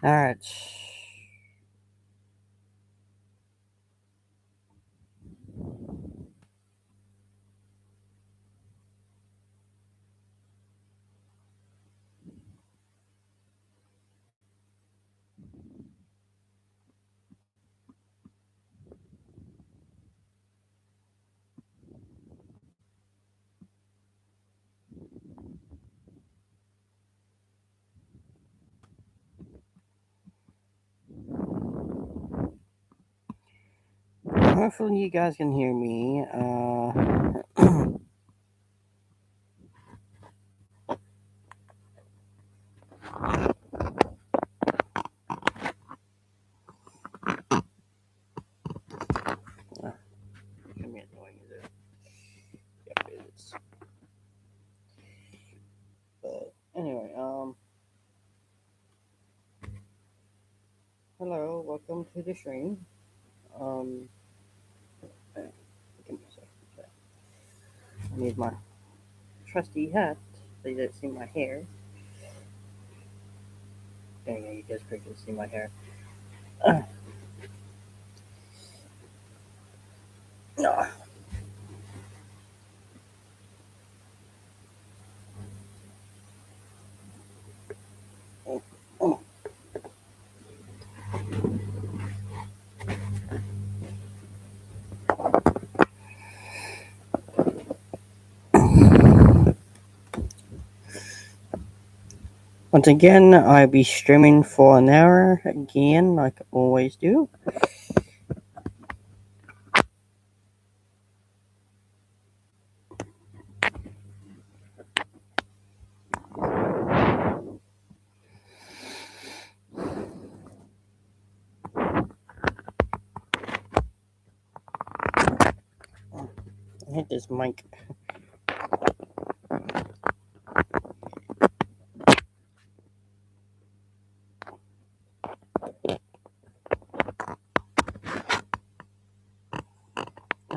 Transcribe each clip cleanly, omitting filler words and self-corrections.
Alright. Hopefully you guys can hear me. Can be annoying, is it? Yep, it is. But anyway, hello, welcome to the stream. Um, give me a second. Okay. I need my trusty hat so you don't see my hair. There you go, you guys quickly see my hair. No. Oh, oh. Once again, I'll be streaming for an hour again, like I always do. I hit this mic.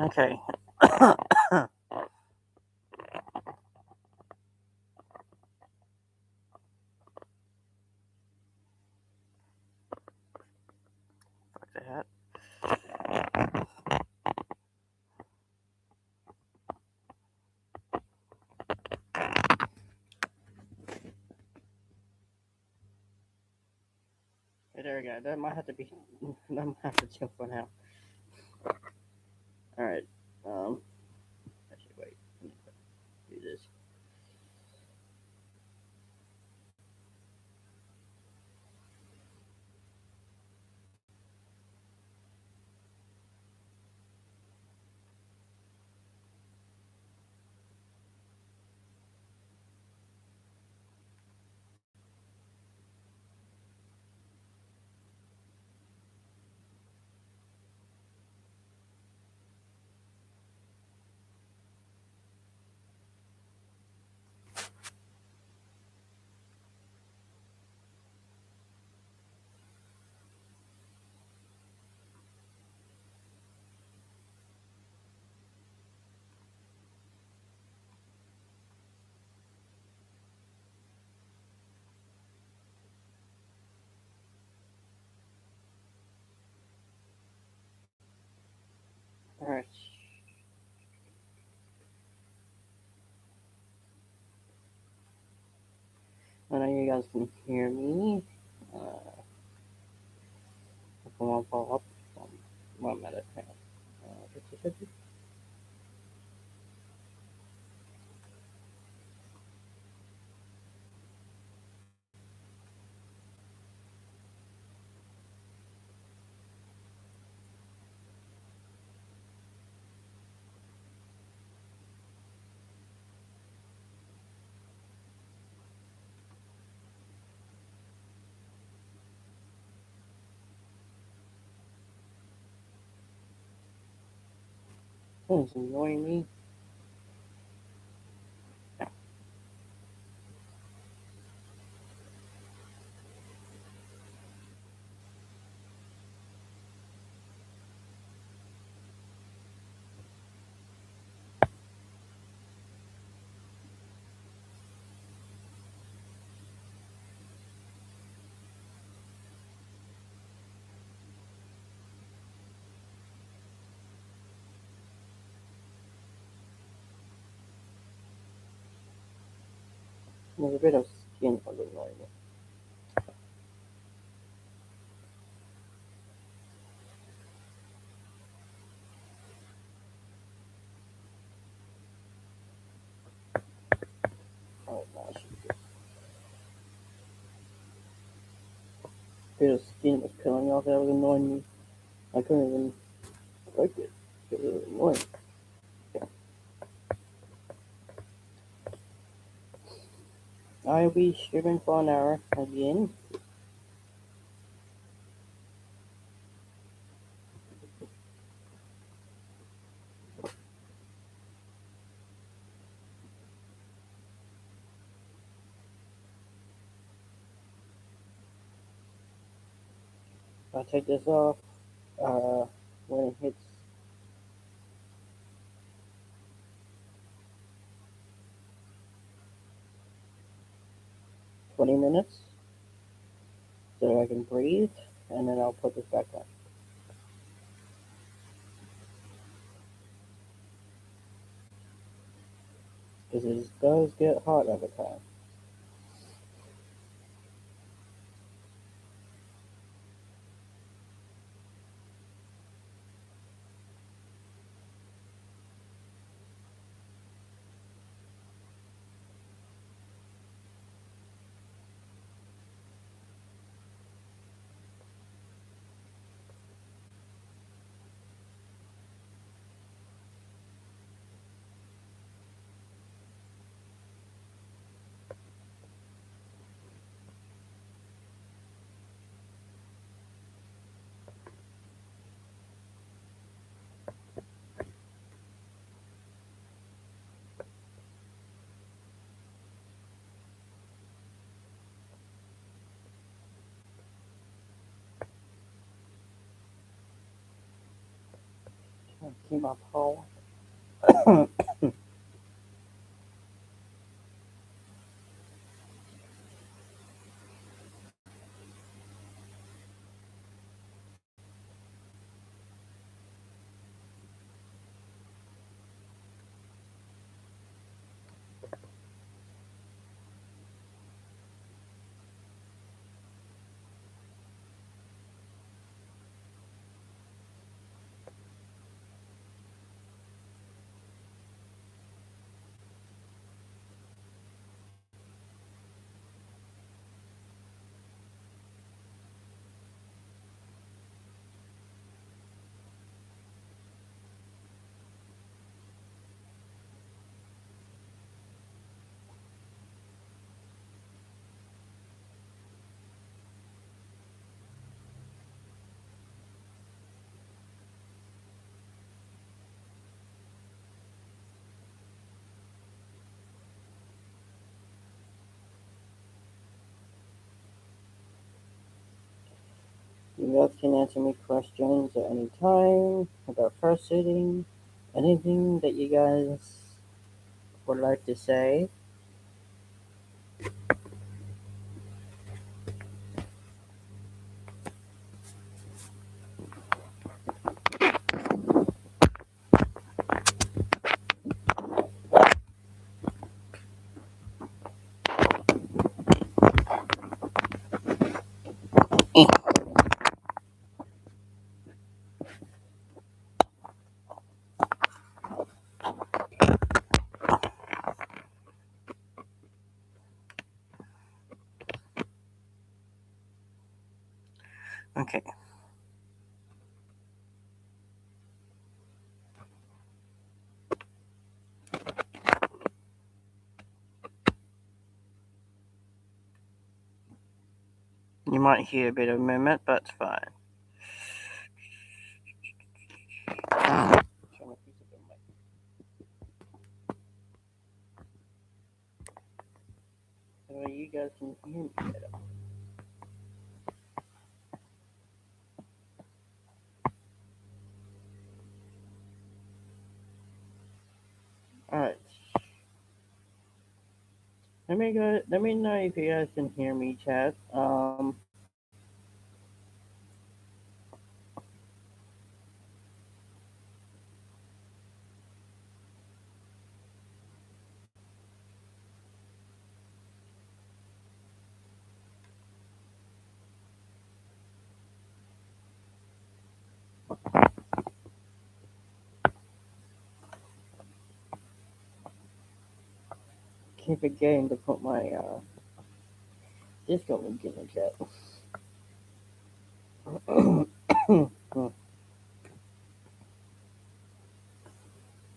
Okay. Fuck the hat. Okay, there we go. That might have to be. That might have to chill for now. All right. Actually, wait. Let me do this. All right. I know you guys can hear me. If I want to follow up, 1 minute. Hang on. 50. Oh, it's annoying me. There's a bit of skin on the line. Oh gosh, a bit of skin was peeling off. That was annoying me. I couldn't even break it. It was annoying. I'll be streaming for an hour again. I'll take this off when it hits 20 minutes so I can breathe, and then I'll put this back on. Because it does get hot over time. Keep my paw. You guys can answer me questions at any time about fursuiting, anything that you guys would like to say. Okay. You might hear a bit of movement, but it's fine. So you guys can hear me better. Alright. Let me know if you guys can hear me, chat. keep forgetting to put my Discord link in the chat.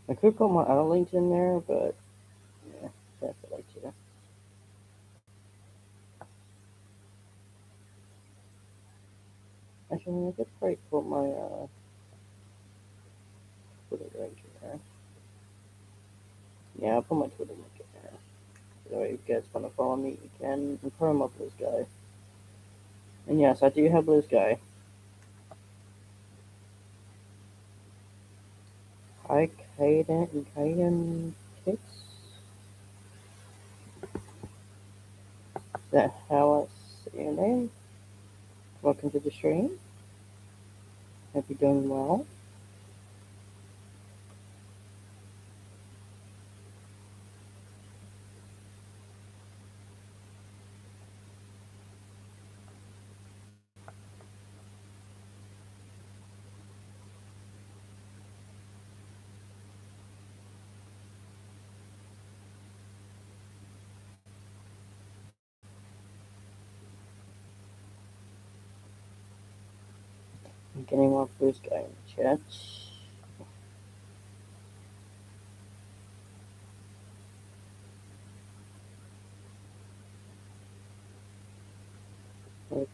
I could put my other links in there, but yeah, that's what I do. Actually, I could probably put my Twitter link in there. Yeah, I'll put my Twitter link in there. So if you guys want to follow me, you can. And put my Blue Sky. And yes, I do have Blue Sky. Hi, Kaden Kicks. Is that how I say your name? Welcome to the stream. Hope you're doing well. I'm getting more Blue Sky in the chat. Okay.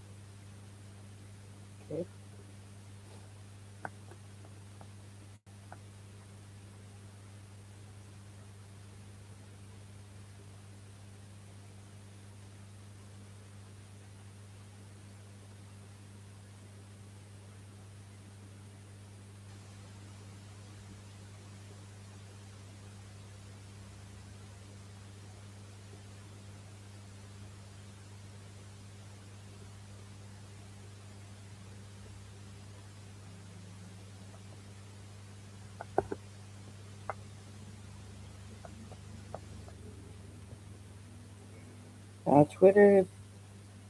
Twitter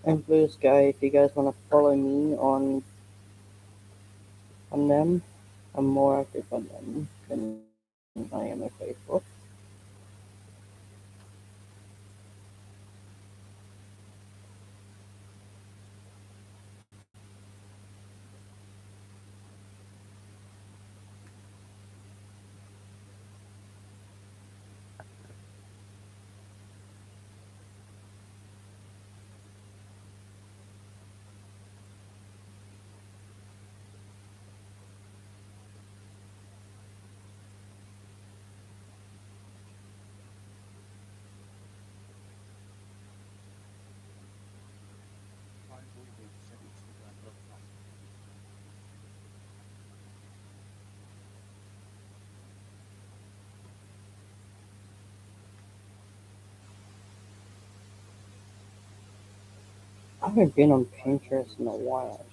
and Blue Sky, if you guys want to follow me on them, I'm more active on them than I am on Facebook. I haven't been on Pinterest in a while.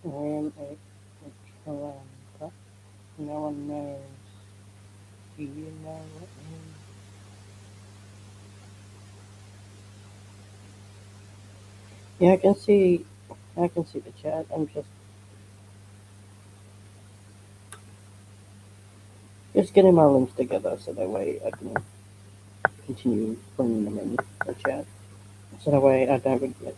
I am a Atlanta. No one knows. Do you know what name? Yeah, I can see the chat. I'm just getting my links together so that way I can continue putting them in the chat. So that way I don't forget.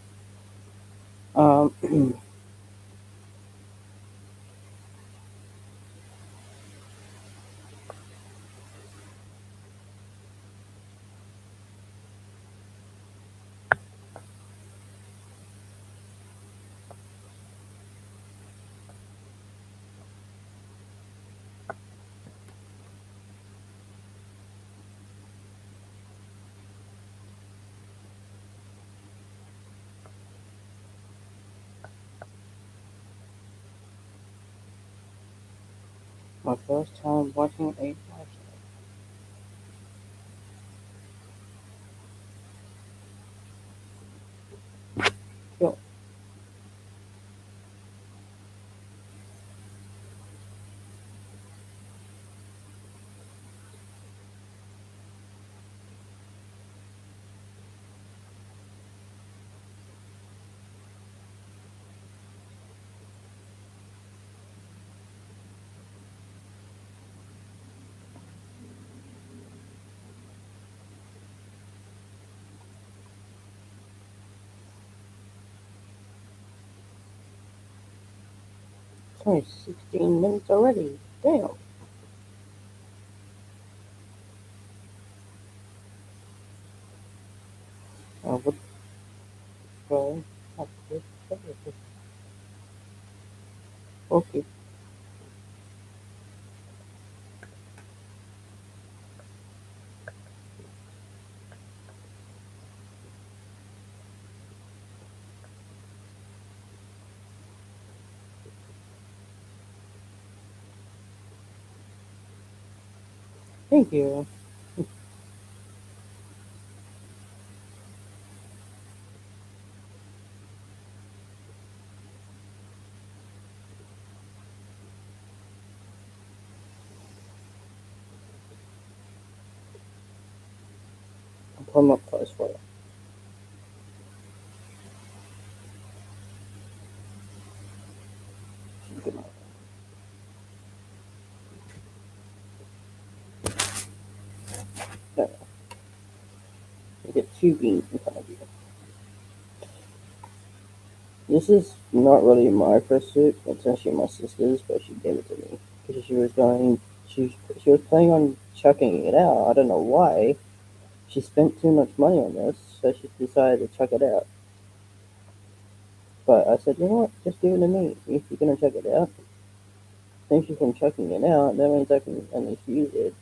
My first time watching a live show. Oh, 16 minutes already. Damn. What the Okay. Thank you. I'll put them up close for you. Good night. There. You get two beans in front of you. This is not really my Fursuit. It's actually my sister's, but she gave it to me because she was planning on chucking it out. I don't know why. She spent too much money on this, so she decided to chuck it out. But I said, you know what? Just give it to me. If you're gonna chuck it out, thank you for chucking it out. That means I can at least use it.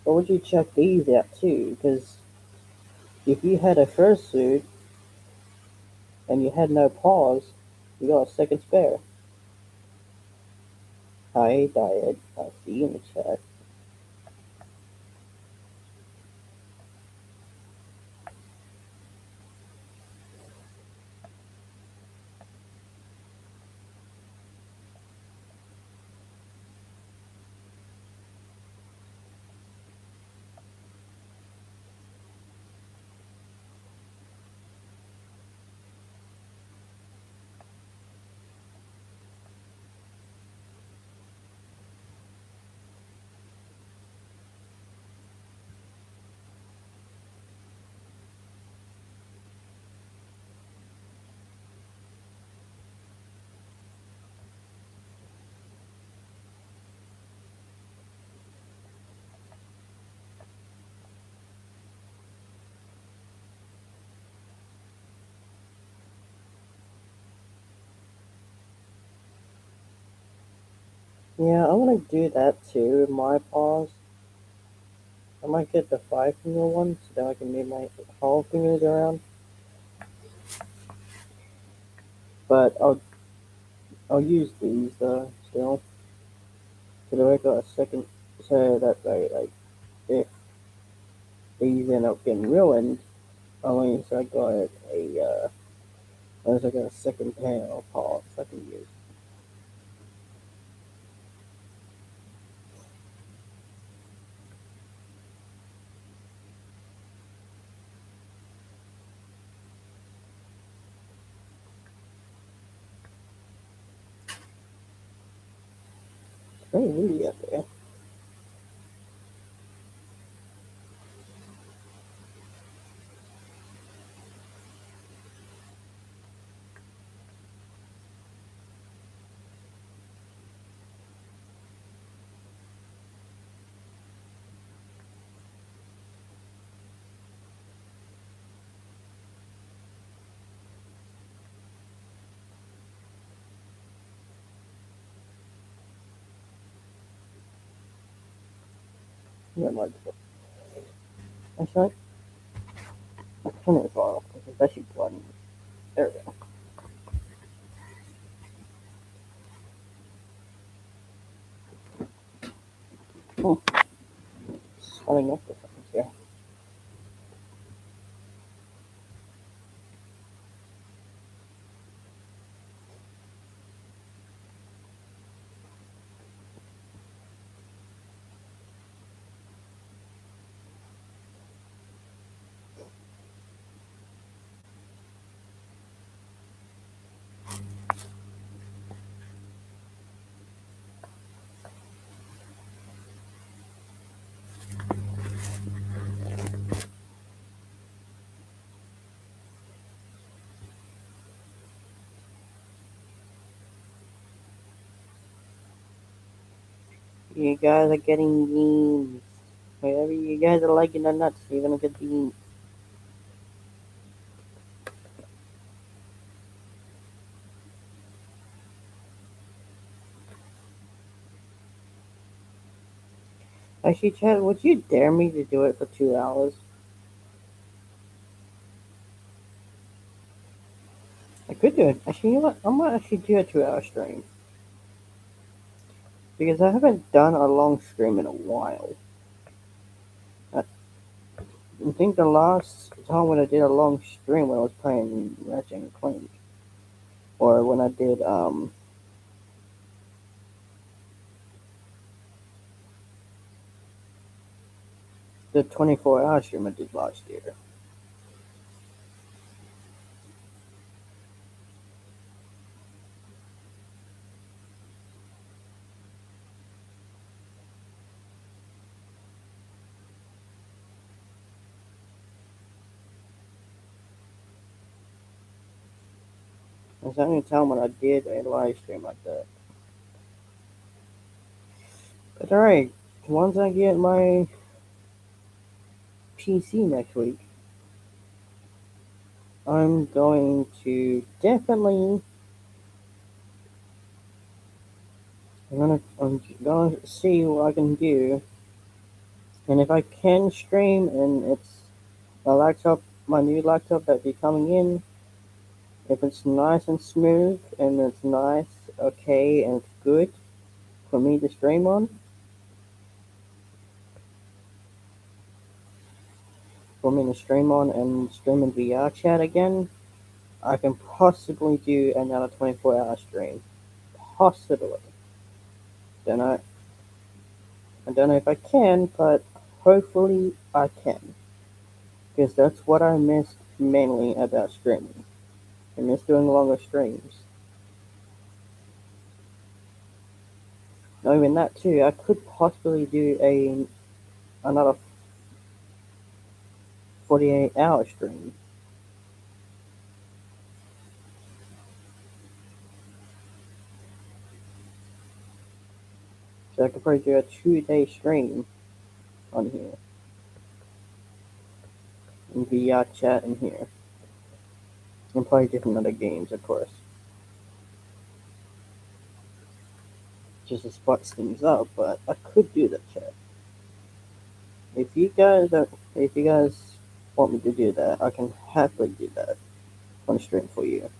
Or would you chuck these out too? Because if you had a fursuit and you had no paws, you got a second spare. Hi, Diet. I see you in the chat. Yeah, I want to do that too with my paws. I might get the 5 finger one so that I can move my whole fingers around. But I'll use these still. So I got a second, so that way, like, if these end up getting ruined, at least I got at least I got a second pair of paws I can use. It's very windy out there. Yeah, my actually, I turn it off because it's actually bloody. There we go. Oh, swelling up the things here. You guys are getting beans. Whatever you guys are liking the nuts, you're gonna get beans. Actually, Chad, would you dare me to do it for 2 hours? I could do it. Actually, you know what? I might actually do a 2 hour stream. Because I haven't done a long stream in a while. I think the last time when I did a long stream when I was playing Ratchet and Clank. Or when I did the 24-hour stream I did last year. That's the only time when I did a live stream like that. But alright, once I get my PC next week, I'm going to definitely I'm gonna see what I can do, and if I can stream and it's my new laptop that be coming in, if it's nice and smooth and it's nice, okay, and it's good for me to stream on, and stream in VR chat again, I can possibly do another 24-hour stream. Possibly. Don't know. I don't know if I can, but hopefully I can. Because that's what I miss mainly about streaming. I miss doing longer streams. Not even that too. I could possibly do another 48-hour stream. So I could probably do a 2-day stream on here. And VR chat in here. And play different other games, of course. Just to spice things up, but I could do that, chat. If you guys want me to do that, I can happily do that on stream for you.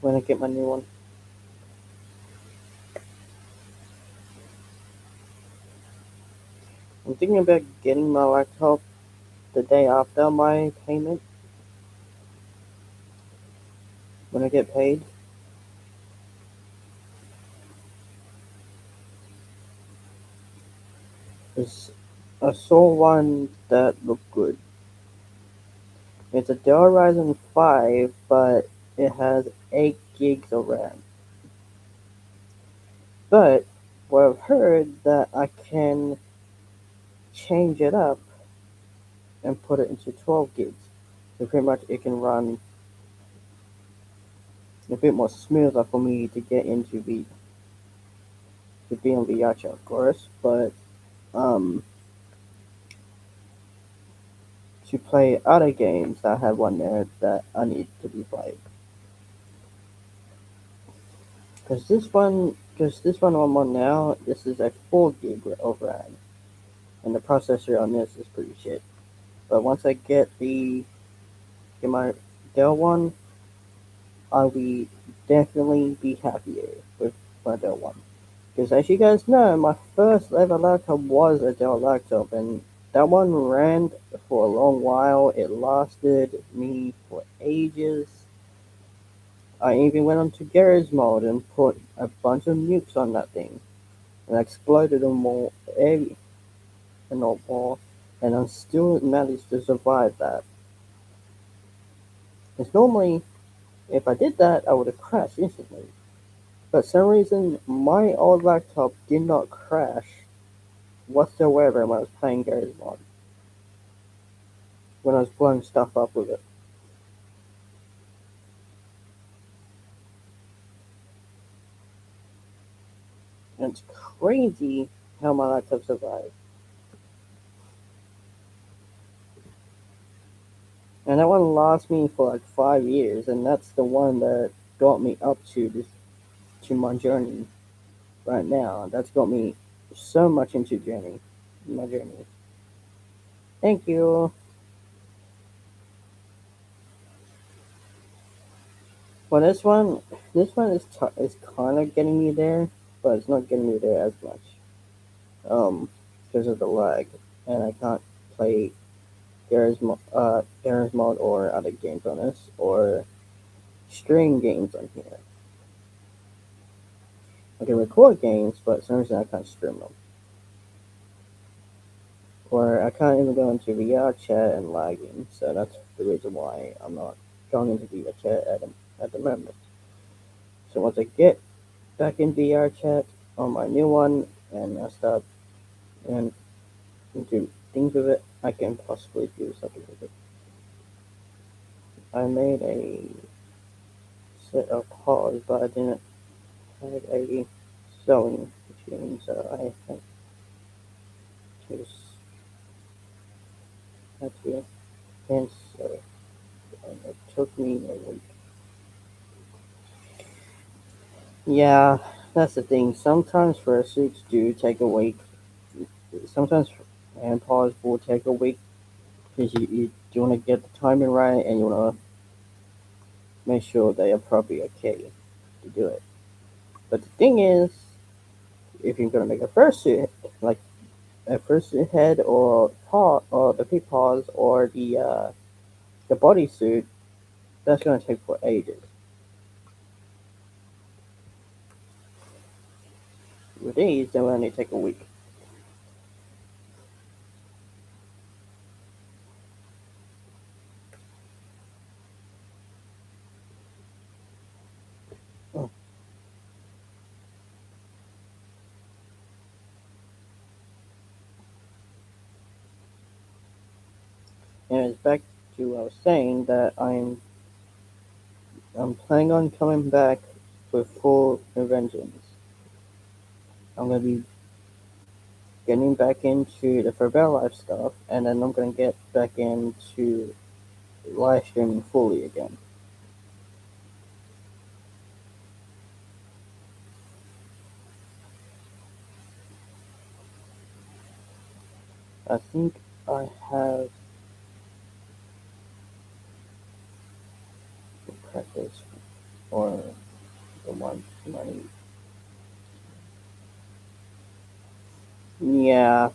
When I get my new one. I'm thinking about getting my laptop the day after my payment. When I get paid. Cause I saw one that looked good. It's a Dell Ryzen 5, but it has 8 gigs of RAM. But what I've heard that I can change it up and put it into 12 gigs. So pretty much it can run a bit more smoother for me to get into to be on VR chat, of course, but to play other games that I have one there that I need to be played. Because this one I'm on now, this is a 4 gig of RAM, and the processor on this is pretty shit. But once I get my Dell one, I'll be definitely be happier with my Dell one. Because as you guys know, my first ever laptop was a Dell laptop, and that one ran for a long while. It lasted me for ages. I even went onto garage mode and put a bunch of nukes on that thing and exploded them all every and all more, and I still managed to survive that. Because normally, if I did that, I would have crashed instantly. But some reason my old laptop did not crash whatsoever when I was playing Garry's Mod. When I was blowing stuff up with it. And it's crazy how my laptop survived. And that one lasted me for like 5 years, and that's the one that got me up to this to my journey right now. That's got me so much into my journey. Thank you. Well, this one is kind of getting me there, but it's not getting me there as much. Because of the lag, and I can't play Garry's Mod or other games on this, or stream games on here. I can record games, but for some reason I can't stream them. Or I can't even go into VR chat and lagging, so that's the reason why I'm not going into VR chat at the moment. So once I get back in VR chat on my new one and I start and do things with it, I can possibly do something with it. I made a set of pause, but I didn't have a sewing machine, so I had to cancel, and it took me a week. Yeah, that's the thing. Sometimes fursuits do take a week. Sometimes hand pause will take a week because you want to get the timing right and you want to make sure they are probably okay to do it. But the thing is, if you're gonna make a fursuit, like a fursuit head or paw or the feet paws or the bodysuit, that's gonna take for ages. With these, they will only take a week. Oh, and it's back to what I was saying that I'm planning on coming back with full vengeance. I'm gonna be getting back into the Life stuff, and then I'm gonna get back into live streaming fully again. I think I have the practice or the one money. Yeah,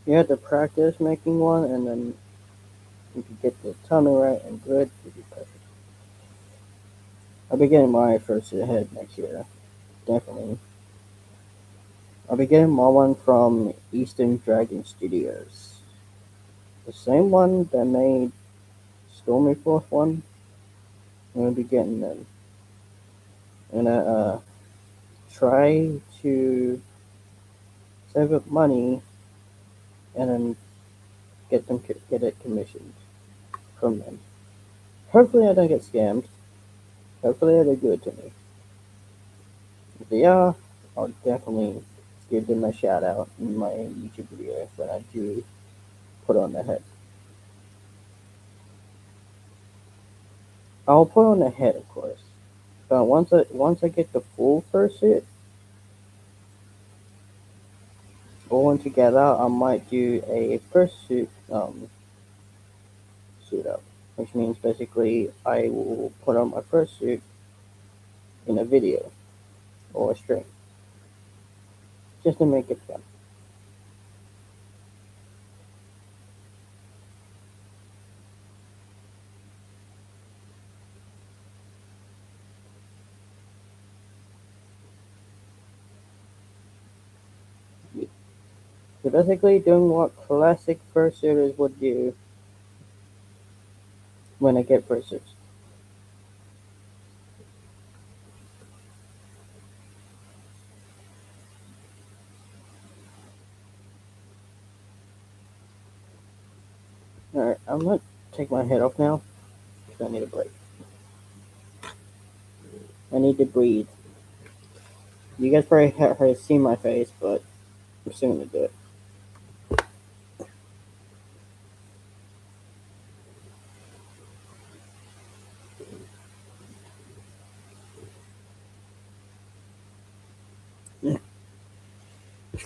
you have to practice making one, and then if you get the timing right and good, you'll be perfect. I'll be getting my first head next year, definitely. I'll be getting my one from Eastern Dragon Studios. The same one that made Stormy Force one. I'm gonna be getting them. I'm gonna try to save up money and then get it commissioned from them. Hopefully, I don't get scammed. Hopefully, they're good to me. If they are, I'll definitely give them a shout out in my YouTube video when I do put on the head. I'll put on the head, of course. But once I get the full fursuit all in together, I might do a fursuit suit up, which means basically I will put on my fursuit in a video or a stream just to make it fun. So basically, doing what classic fursuiters would do when I get Fursuits. Alright, I'm gonna take my head off now because I need a break. I need to breathe. You guys probably have seen my face, but I'm still gonna do it.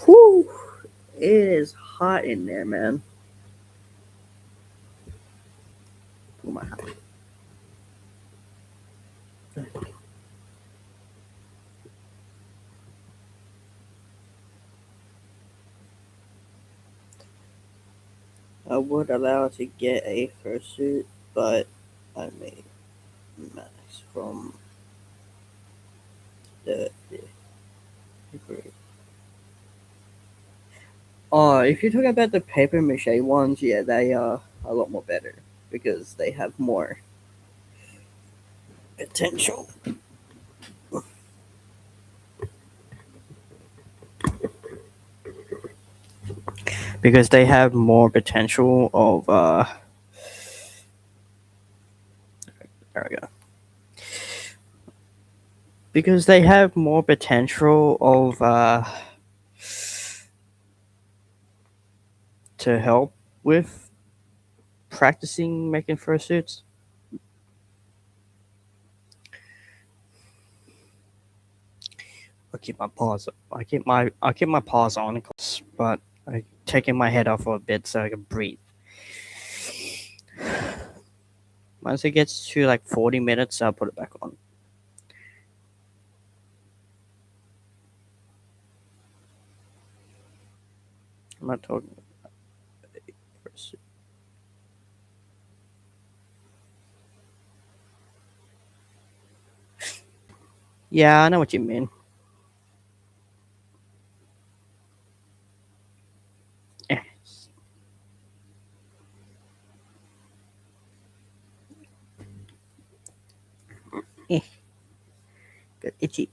Whew! It is hot in there, man. Pull my hat. I would allow to get a fursuit, but I made max from the degree. Oh, if you're talking about the paper mache ones, yeah, they are a lot more better because they have more potential. Because they have more potential of there we go. Because they have more potential of to help with practicing making fursuits. I keep my paws on, but I taking my head off for a bit so I can breathe. Once it gets to like 40 minutes, I'll put it back on. I'm not talking about fursuit. Yeah, I know what you mean. Eh, eh, got itchy.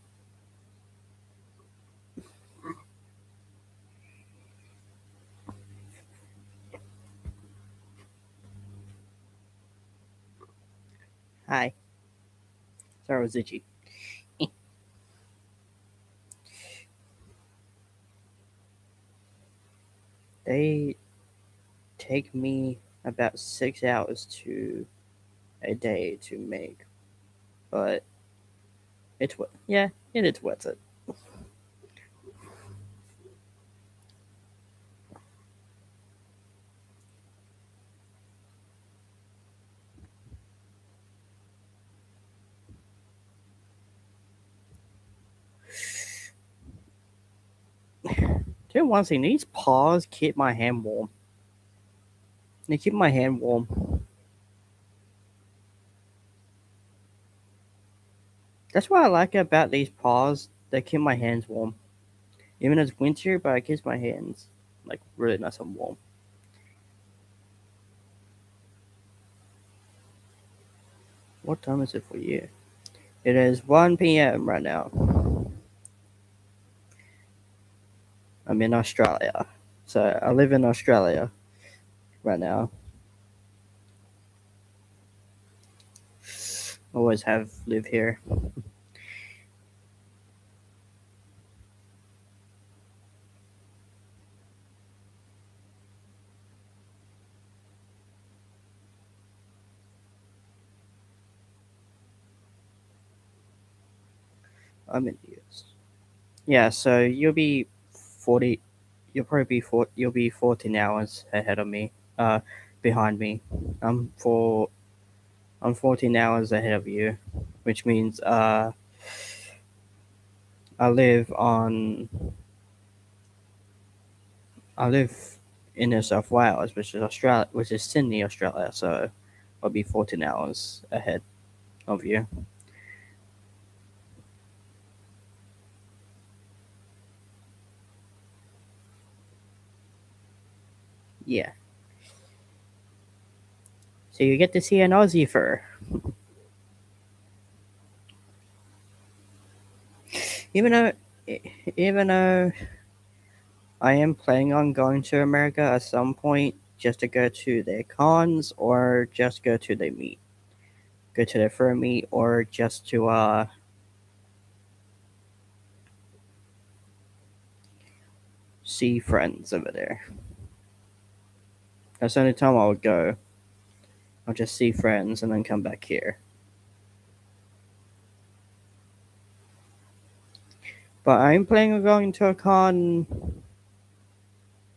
Hi. Sorry, it was itchy. Eh. They take me about 6 hours to a day to make, but yeah, it is worth it. Dude, one thing, these paws keep my hand warm. They keep my hand warm. That's what I like about these paws. They keep my hands warm. Even it's winter, but it keeps my hands like really nice and warm. What time is it for you? It is 1 p.m. right now. I'm in Australia. So I live in Australia right now. Always have lived here. I'm in the US. Yeah, so 40 you'll be 14 hours ahead of me. Behind me. I'm for I'm 14 hours ahead of you, which means I live on I live in New South Wales, which is Sydney, Australia. So I'll be 14 hours ahead of you. Yeah. So you get to see an Aussie fur. Even though, even though I am planning on going to America at some point, just to go to their cons or just go to their fur meet, or just to see friends over there. That's the only time I would go. I'll just see friends and then come back here. But I'm planning on going to a con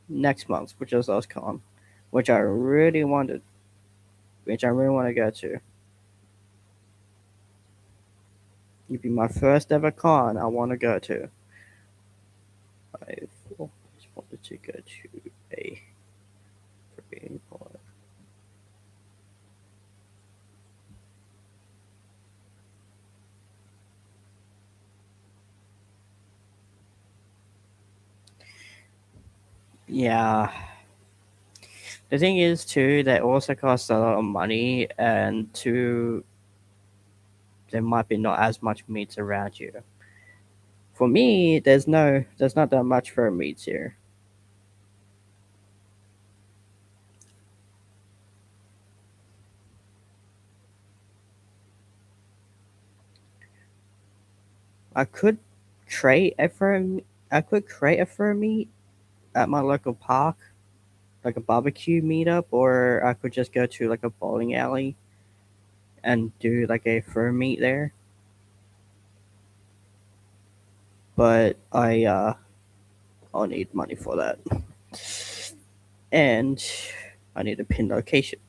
next month, which is last con, which I really wanted, which I really want to go to. It'd be my first ever con I want to go to. I've always wanted to go to a free con. Yeah. The thing is, too, that also costs a lot of money, and two, there might be not as much meats around you. For me, there's not that much for meats here. I could create a fur, I could create a fur meet at my local park, like a barbecue meetup, or I could just go to like a bowling alley and do like a fur meet there. But I'll need money for that, and I need a pin location.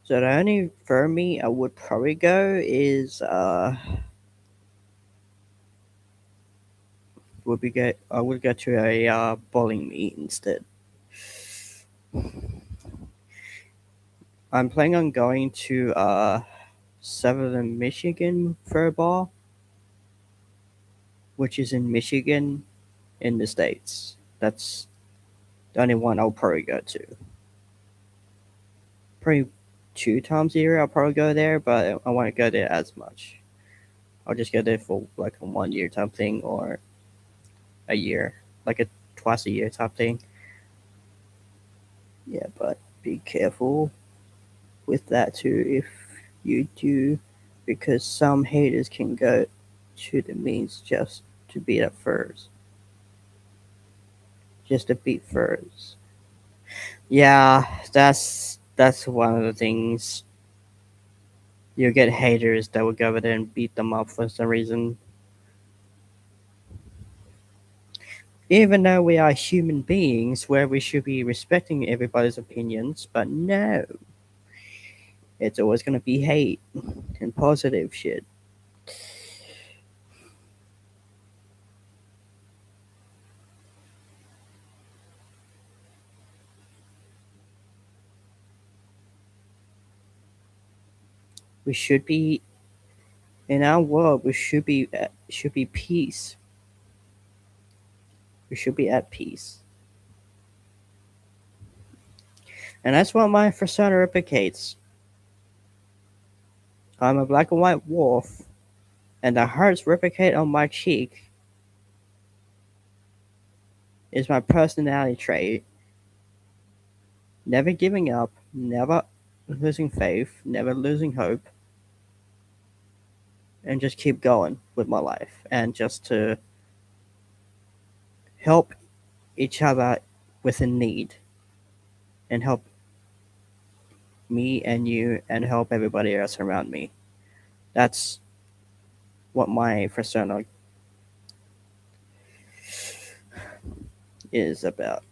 So the only fur meet I would probably go is I would go to a bowling meet instead. I'm planning on going to Southern Michigan Fur Ball, which is in Michigan in the States. That's the only one I'll probably go to. Probably 2 times a year I'll probably go there, but I want to go there as much. I'll just go there for like a 1 year type thing, or a year, like a twice a year type thing. Yeah, but be careful with that too if you do, because some haters can go to the means just to beat up furs, just to beat furs. Yeah, that's one of the things. You get haters that will go over there and beat them up for some reason. Even though we are human beings where we should be respecting everybody's opinions, but no, it's always going to be hate and positive shit. We should be in our world. We should be peace. We should be at peace, and that's what my persona replicates. I'm a black and white wolf, and the hearts replicate on my cheek is my personality trait. Never giving up, never losing faith, never losing hope, and just keep going with my life, and just to help each other with a need, and help me and you, and help everybody else around me. That's what my persona is about.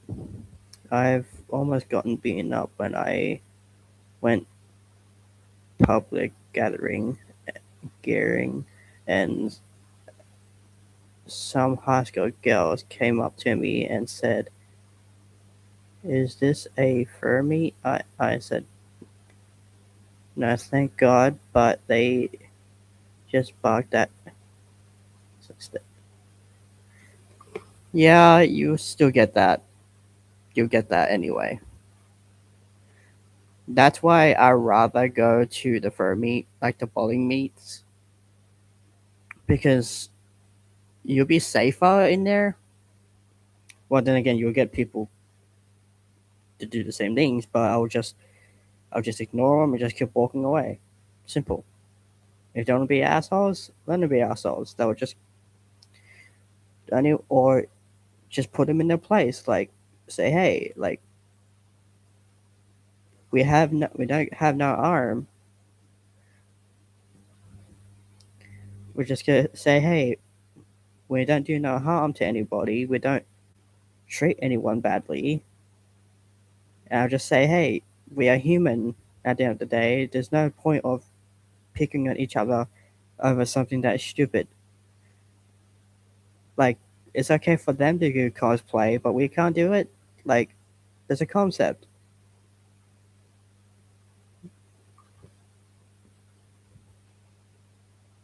I've almost gotten beaten up when I went public gathering, gearing, and some high school girls came up to me and said, "Is this a fur meat?" I said, "No, thank God," but they just barked at. Yeah, you still get that. You get that anyway. That's why I rather go to the fur meat, like the bowling meats, because you'll be safer in there. Well, then again, you'll get people to do the same things, but I'll just ignore them and just keep walking away. Simple. If they want to be assholes, let them be assholes. They'll just or just put them in their place. Like say, hey, like we don't have no arm. We just gonna say, hey, we don't do no harm to anybody. We don't treat anyone badly. And I'll just say, hey, we are human. At the end of the day, there's no point of picking at each other over something that is stupid. Like it's okay for them to do cosplay, but we can't do it. Like there's a concept.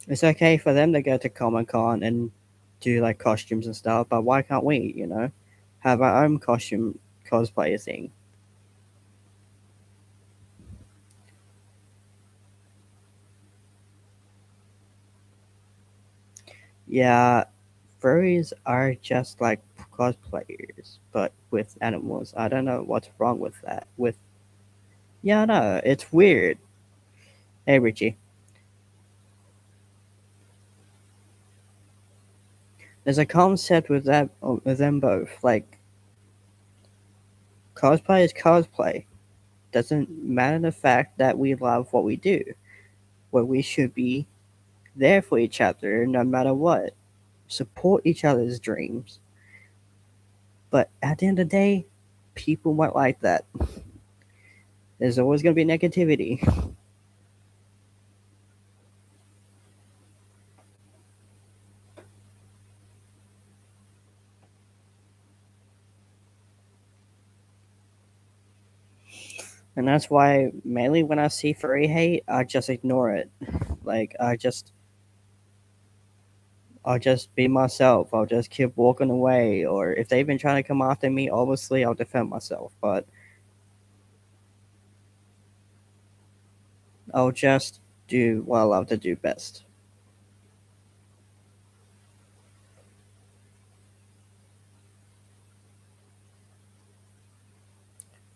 It's okay for them to go to Comic Con and do like costumes and stuff, but why can't we? Have our own costume cosplay thing? Yeah, furries are just like cosplayers, but with animals. I don't know what's wrong with that. Yeah, no, it's weird. Hey, Richie, there's a concept with them both. Like cosplay is cosplay. Doesn't matter the fact that we love what we do. Where we should be there for each other no matter what. Support each other's dreams. But at the end of the day, people won't like that. There's always going to be negativity. And that's why mainly when I see furry hate, I just ignore it. Like I'll just be myself. I'll just keep walking away. Or if they've been trying to come after me, obviously I'll defend myself. But I'll just do what I love to do best.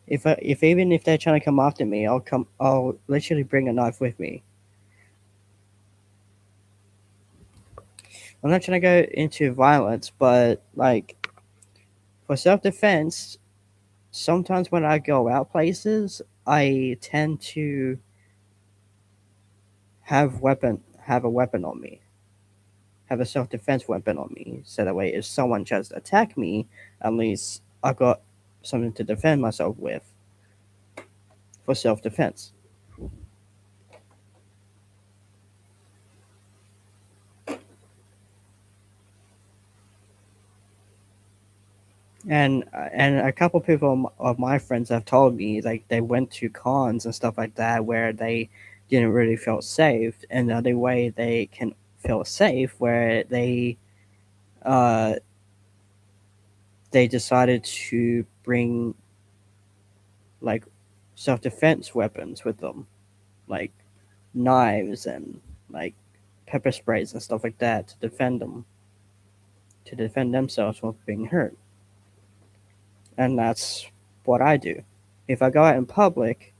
If even if they're trying to come after me, I'll literally bring a knife with me. I'm not trying to go into violence, but like for self defense, sometimes when I go out places, I tend to have a weapon on me, have a self defense weapon on me, so that way if someone tries to attack me, at least I got something to defend myself with for self defense. And a couple people of my friends have told me like they went to cons and stuff like that where they didn't really feel safe, and the only way they can feel safe where uh they decided to bring like self-defense weapons with them, like knives and like pepper sprays and stuff like that to defend themselves from being hurt. And that's what I do. If I go out in public,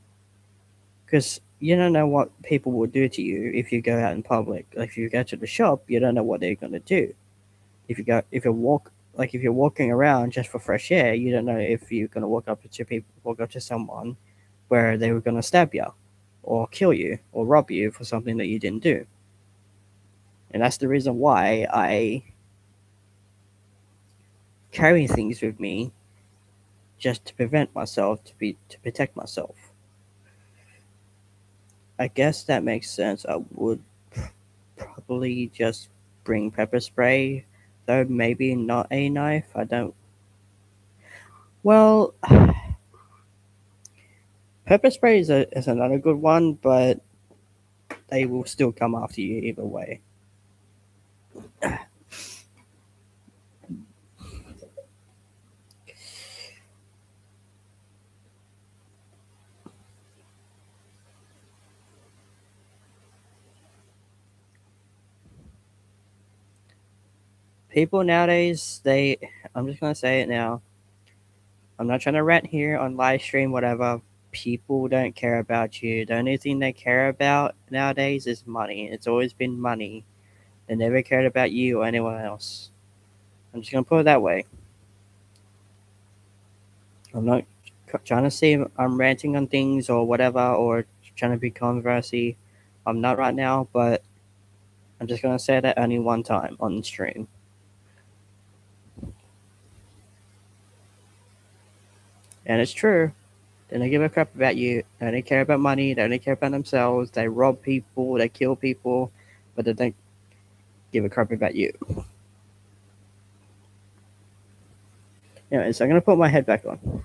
because you don't know what people will do to you if you go out in public. Like if you go to the shop, you don't know what they're gonna do. If you're walking around just for fresh air, you don't know if you're gonna walk up to someone where they were gonna stab you, or kill you, or rob you for something that you didn't do. And that's the reason why I carry things with me just to prevent myself to protect myself. I guess that makes sense. I would probably just bring pepper spray though maybe not a knife. I don't. Well, pepper spray is another good one, but they will still come after you either way. People nowadays, I'm just gonna say it now. I'm not trying to rant here on live stream, whatever. People don't care about you. The only thing they care about nowadays is money. It's always been money. They never cared about you or anyone else. I'm just gonna put it that way. I'm not trying to say I'm ranting on things or whatever or trying to be controversy. I'm not right now, but I'm just gonna say that only one time on the stream. And it's true. They don't give a crap about you. They don't care about money. They don't care about themselves. They rob people. They kill people, but they don't give a crap about you. Anyway, so I'm gonna put my head back on.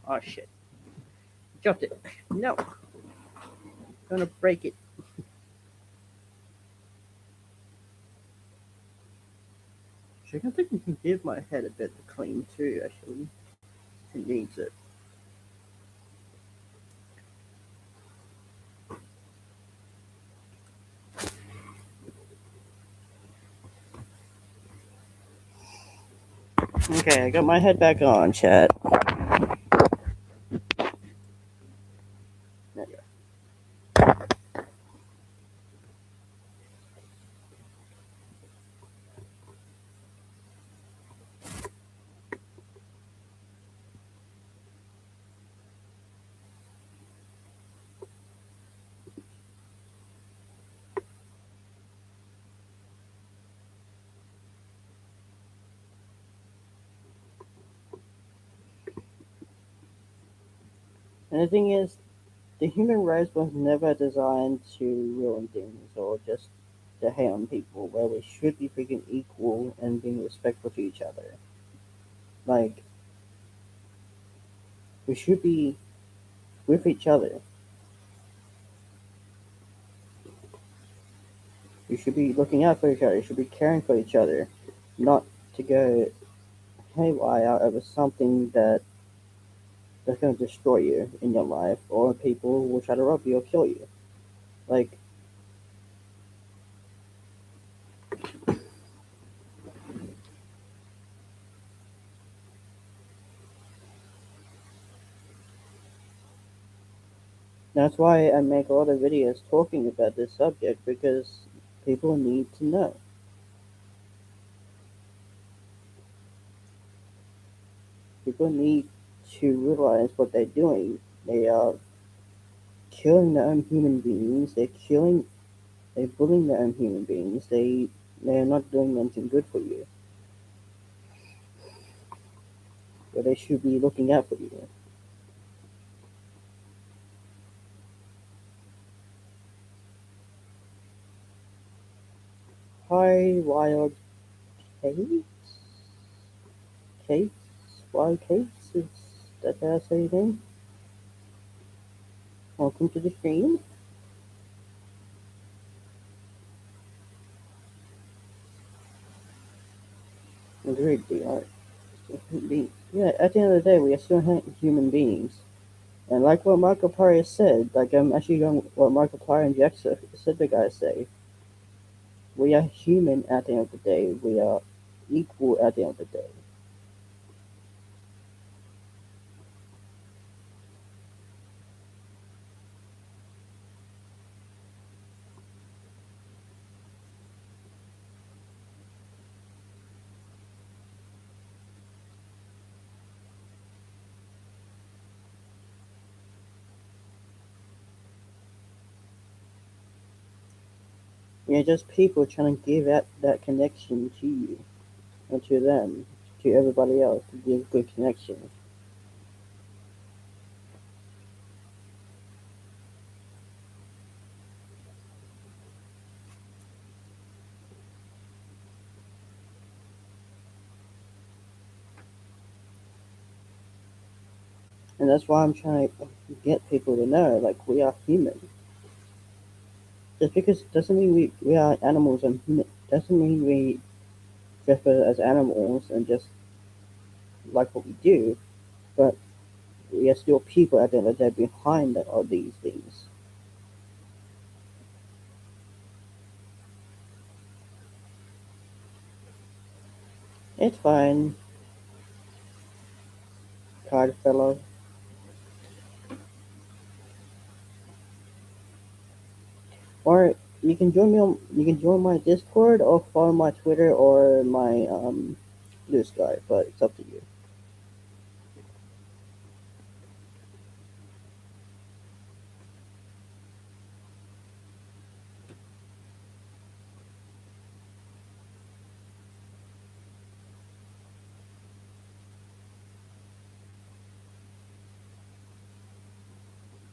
Oh shit! Dropped it. No, I'm gonna break it. Actually, I think you can give my head a bit of clean too. Actually, it needs it. Okay, I got my head back on, chat. There you go. And the thing is, the human race was never designed to ruin things or just to hate on people, where we should be freaking equal and being respectful to each other. Like, we should be with each other. We should be looking out for each other. We should be caring for each other, not to go haywire over something that's going to destroy you in your life, or people will try to rob you or kill you. Like, that's why I make a lot of videos talking about this subject, because people need to know. People need to realize what they're doing. They are killing their own human beings. They're bullying their own human beings. They're not doing anything good for you. But they should be looking out for you. Hi, Wild Kate? Kate? Wild Kate? Is that how I say your name? Welcome to the stream. Agreed, we are. Yeah, at the end of the day, we are still human beings. And like what Markiplier said, like I'm actually going what Markiplier and Jacksepticeye say, we are human at the end of the day. We are equal at the end of the day. We are just people trying to give out that connection to you and to them, to everybody else, to give good connections. And that's why I'm trying to get people to know, like, we are human. Just because doesn't mean we are animals and human doesn't mean we just as animals and just like what we do, but we are still people at the end of the day behind all these things. It's fine, card fellow. Or you can join my Discord or follow my Twitter or my Blue Sky, but it's up to you.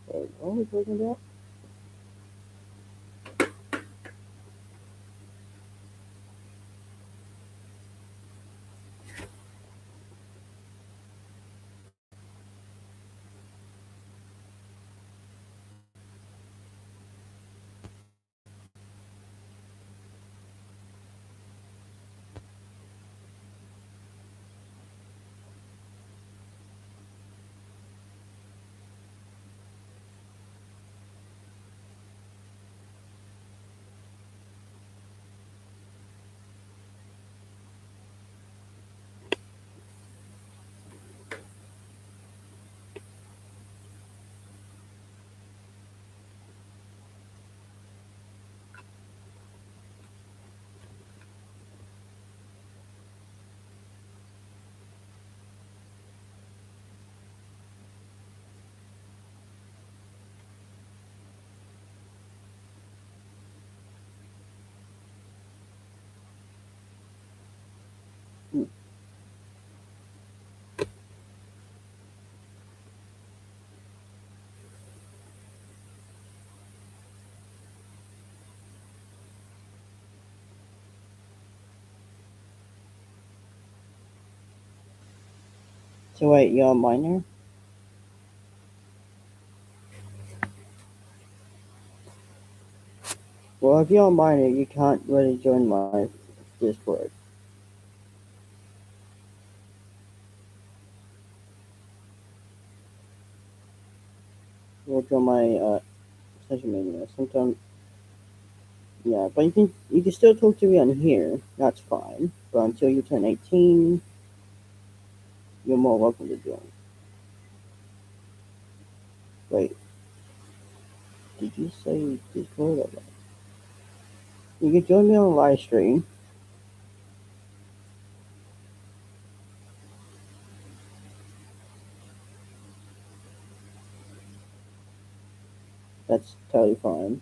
Wait, what are we talking about? Hmm. So wait, you're a minor? Well, if you're a minor, you can't really join my Discord. You'll join my social media. Sometimes, yeah, but you can still talk to me on here. That's fine. But until you turn 18, you're more welcome to join. Wait, did you say Discord? Or you can join me on live stream. That's totally fine.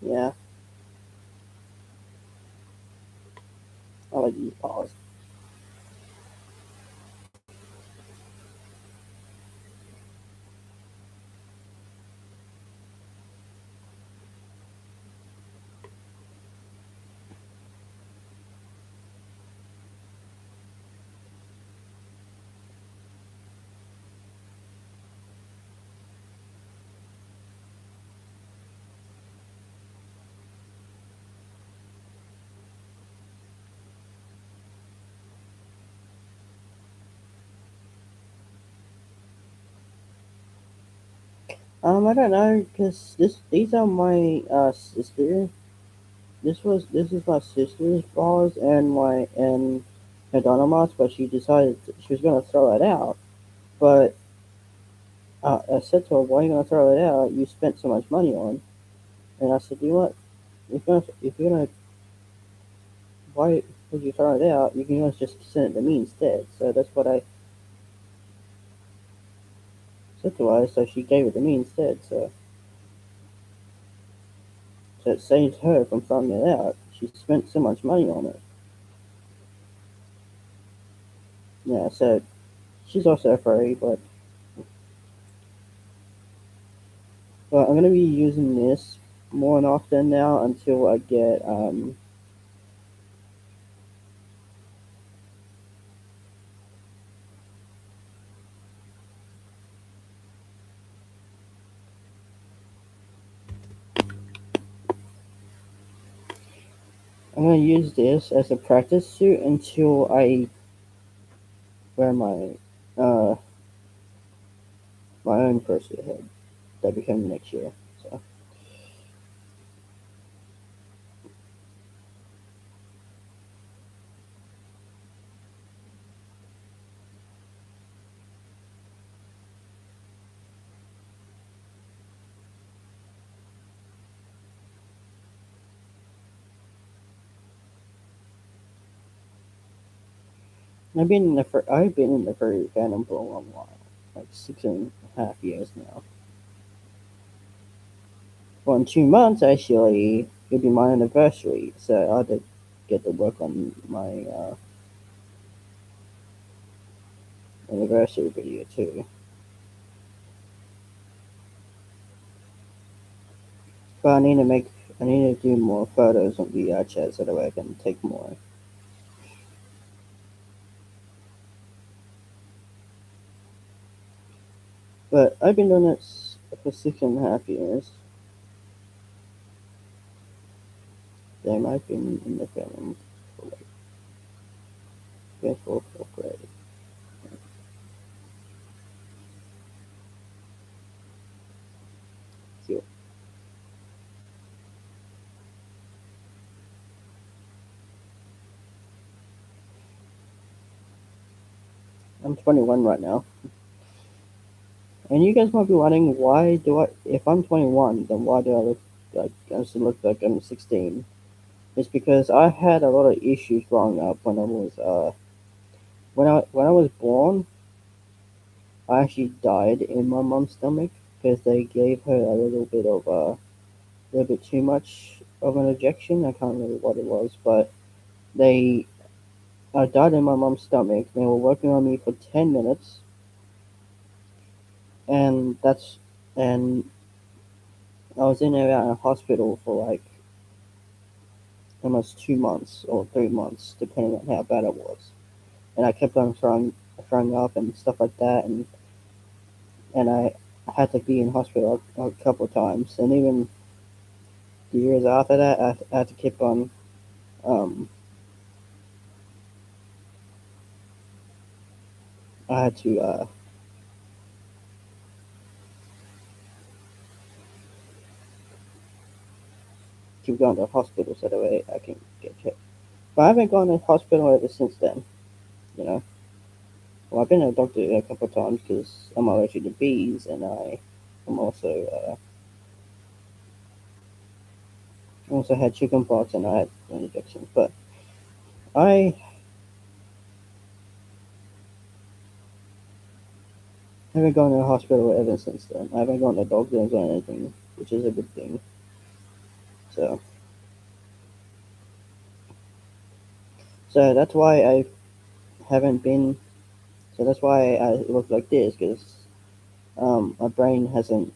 Yeah, I like to use pause. I don't know, cause these are my sister. This is my sister's balls and my and Madonna, but she decided she was gonna throw it out. But I said to her, "Why are you gonna throw it out? You spent so much money on." And I said, "You know what? If you're gonna why would you throw it out? You can just send it to me instead." So that's what I That's why, so she gave it to me instead. So it saved her from throwing it out. She spent so much money on it. Yeah, so she's also free, but I'm gonna be using this more and often now until I get I'm gonna use this as a practice suit until I wear uh my own fursuit head that become next year. So I've been in the furry fandom for a long while, like 6.5 years now. Well, in 2 months actually, it'll be my anniversary, so I had to get to work on my anniversary video too. But I need to do more photos on VR chat so that way I can take more. But I've been doing it for 6.5 years. Damn, I've been in the film for like fifth or fourth grade. So, I'm 21 right now. And you guys might be wondering why do I, if I'm 21, then why do I look like I still look like I'm 16? It's because I had a lot of issues growing up when I was born. I actually died in my mom's stomach because they gave her a little bit too much of an injection. I can't remember what it was, but they I died in my mom's stomach. They were working on me for 10 minutes, and and I was in and out of hospital for like almost 2 months or 3 months, depending on how bad it was. And I kept on throwing up and stuff like that, and I had to be in hospital a couple of times, and even the years after that, I had to keep on um, I had to keep going to the hospital so that way I can get checked. But I haven't gone to the hospital ever since then. You know, well, I've been to a doctor a couple of times because I'm allergic to bees, and I'm also had chicken pox and I had an injection. But I haven't gone to the hospital ever since then. I haven't gone to doctors or anything, which is a good thing. So so that's why I haven't been. So that's why I look like this because my brain hasn't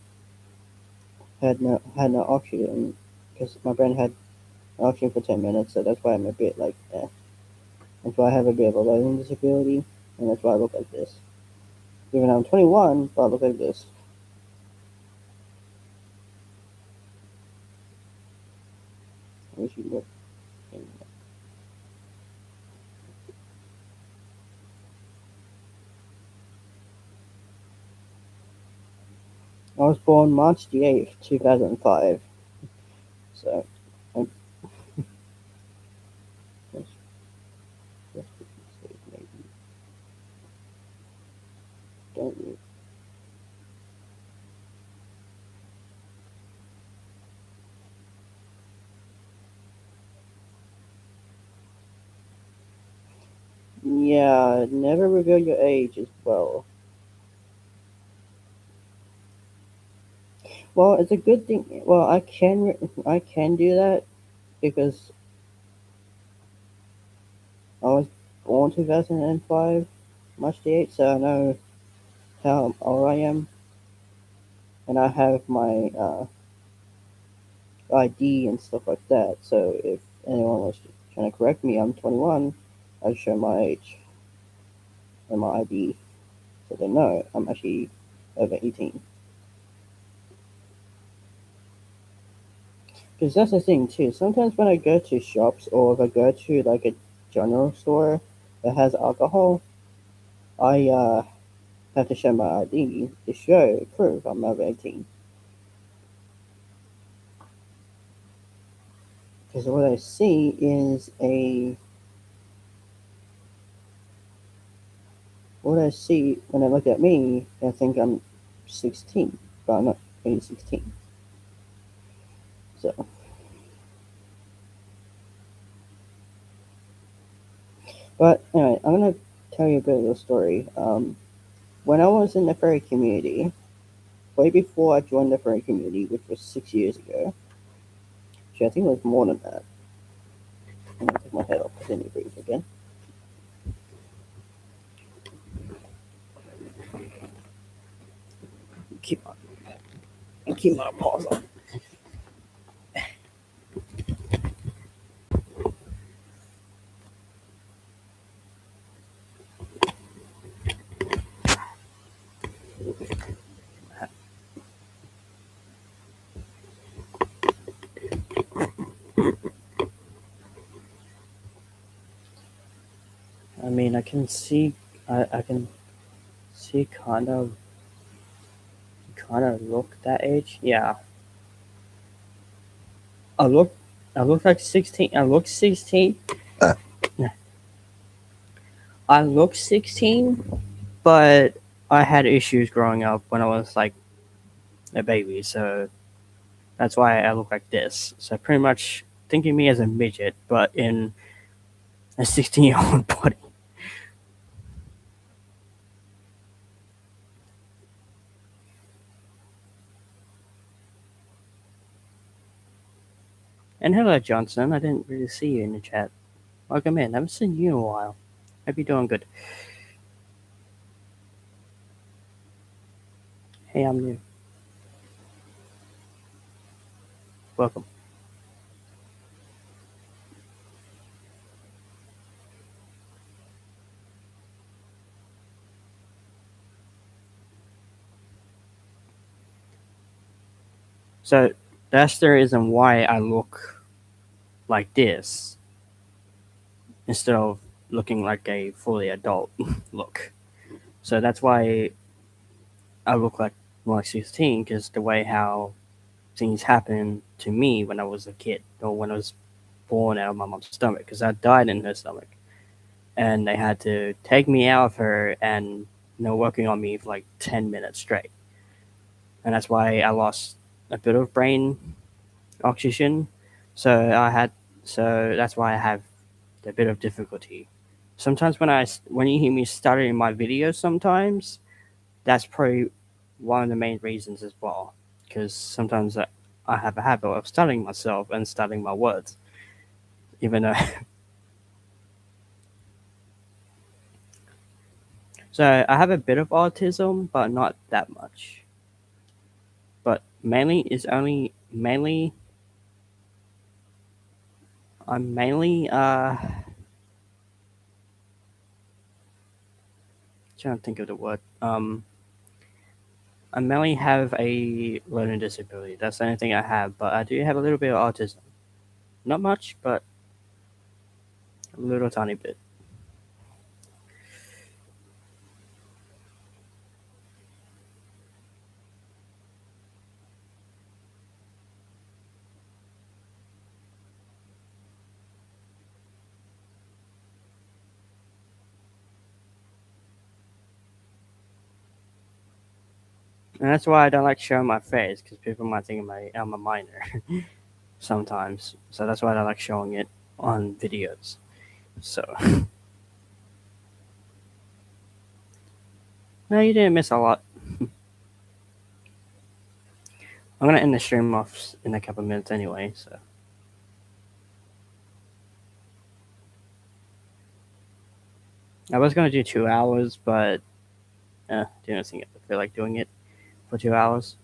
had no oxygen because my brain had oxygen for 10 minutes. So that's why I'm a bit like that's why I have a bit of a learning disability, and that's why I look like this. Even though I'm 21, but I look like this. I wish you look. I was born March the 8th, 2005. So, um, that's, that's maybe. Don't you? Yeah, never reveal your age as well. Well, it's a good thing. Well, I can do that because I was born 2005, March the 8th, so I know how old I am, and I have my ID and stuff like that. So if anyone was trying to correct me, I'm 21. I show my age and my ID, so they know I'm actually over 18. Because that's the thing too. Sometimes when I go to shops or if I go to like a general store that has alcohol, I have to show my ID to show proof I'm over 18. Because what I see is what I see when I look at me, I think I'm 16, but I'm not really 16. So, but anyway, I'm gonna tell you a bit of the story. When I was in the furry community, way before I joined the furry community, which was 6 years ago, actually I think it was more than that. I'm gonna take my head off. I didn't breathe again. Keep keep my paws on. I mean, I can see kind of look that age. Yeah, I look, I look like 16. I look 16. I look 16, but I had issues growing up when I was like a baby, so that's why I look like this. So pretty much thinking me as a midget, but in a 16-year-old body. And hello, Johnson. I didn't really see you in the chat. Welcome in. I haven't seen you in a while. Hope you're doing good. Hey, I'm new. Welcome. So that's the reason why I look like this instead of looking like a fully adult look. So that's why I look like more like 16 because the way how things happened to me when I was a kid or when I was born out of my mom's stomach because I died in her stomach and they had to take me out of her and working on me for like 10 minutes straight. And that's why I lost a bit of brain oxygen. So I had so that's why I have a bit of difficulty. Sometimes when you hear me stuttering my videos sometimes that's probably one of the main reasons as well. Because sometimes I have a habit of studying myself and studying my words, even though. So I have a bit of autism, but not that much. But mainly is only mainly I'm mainly trying to think of the word. I mainly have a learning disability. That's the only thing I have, but I do have a little bit of autism. Not much, but a little tiny bit. And that's why I don't like showing my face because people might think I'm a minor sometimes. So that's why I don't like showing it on videos. So no, you didn't miss a lot. I'm gonna end the stream off in a couple minutes anyway. So I was gonna do 2 hours, but didn't think I feel like doing it for 2 hours.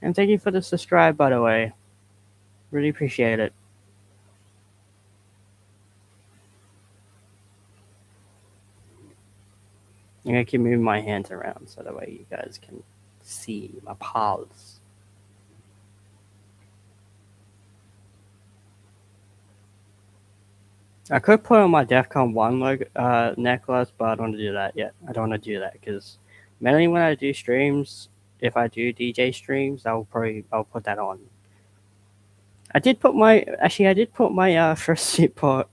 And thank you for the subscribe, by the way. Really appreciate it. I'm gonna keep moving my hands around so that way you guys can see my paws. I could put on my DEFCON 1 necklace, but I don't want to do that yet. I don't want to do that because mainly when I do streams, if I do DJ streams, I'll put that on. I did put my first seat part.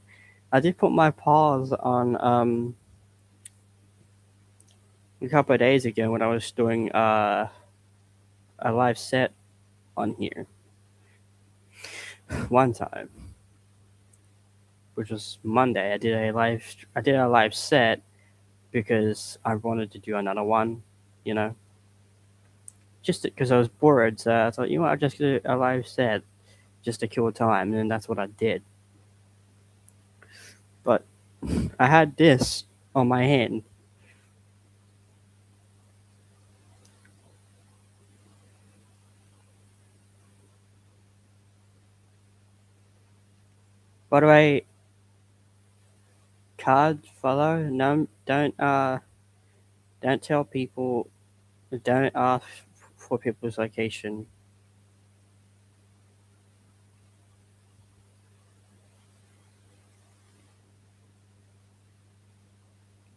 I did put my paws on a couple of days ago when I was doing a live set on here one time, which was Monday. I did a live set because I wanted to do another one, you know, just because I was bored. So I thought, you know what, I'll just do a live set just to kill time, and then that's what I did. But I had this on my hand. By the way, card follow. No, don't tell people. Don't ask for people's location,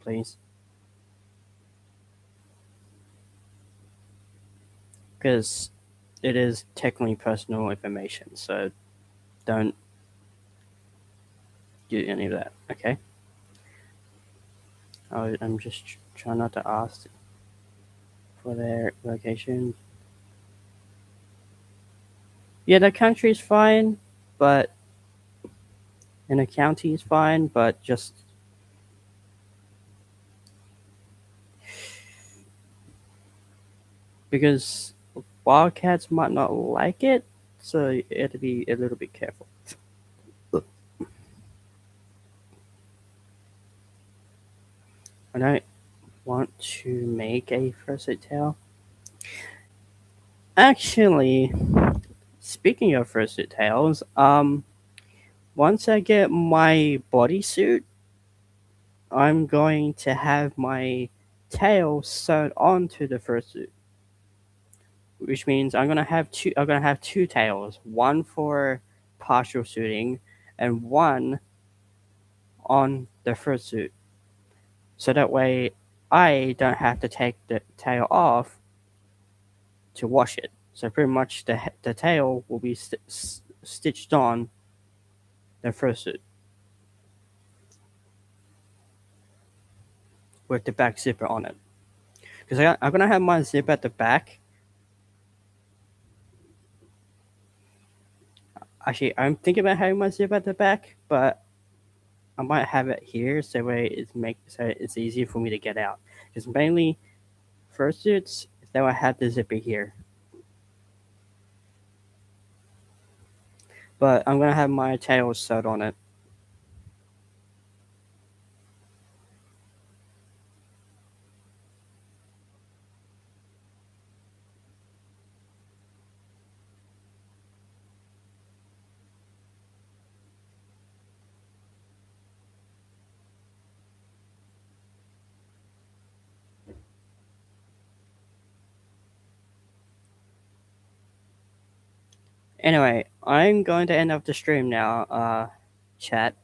please, because it is technically personal information. So don't do any of that. Okay. I'm just trying not to ask for their location. Yeah, the country is fine, but and the county is fine, but just because wildcats might not like it, so you have to be a little bit careful. I don't want to make a fursuit tail. Actually, speaking of fursuit tails, once I get my bodysuit, I'm going to have my tail sewn onto the fursuit, which means I'm gonna have two tails, one for partial suiting and one on the fursuit. So that way I don't have to take the tail off to wash it. So pretty much the tail will be stitched on the fursuit with the back zipper on it. Because I'm gonna have my zip at the back. Actually, I'm thinking about having my zip at the back, but I might have it here so it's easier for me to get out. Because mainly fursuits, that I have the zipper here. But I'm gonna have my tail sewed on it. Anyway, I'm going to end up the stream now, chat.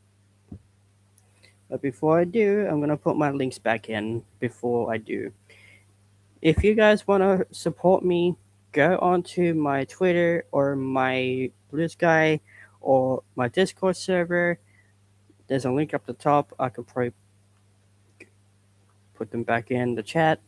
But before I do, I'm gonna put my links back in before I do. If you guys want to support me, go onto my Twitter or my Blue Sky or my Discord server. There's a link up the top. I could probably put them back in the chat.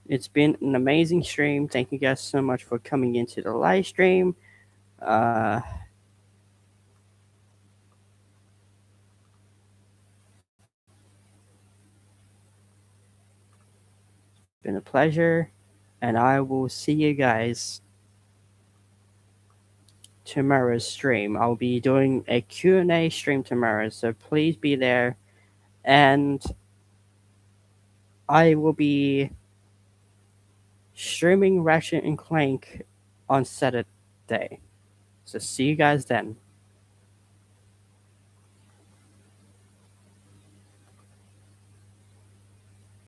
It's been an amazing stream. Thank you guys so much for coming into the live stream. Uh, it's been a pleasure, and I will see you guys tomorrow's stream. I'll be doing a Q&A stream tomorrow, so please be there. And I will be streaming Ratchet and Clank on Saturday. So see you guys then.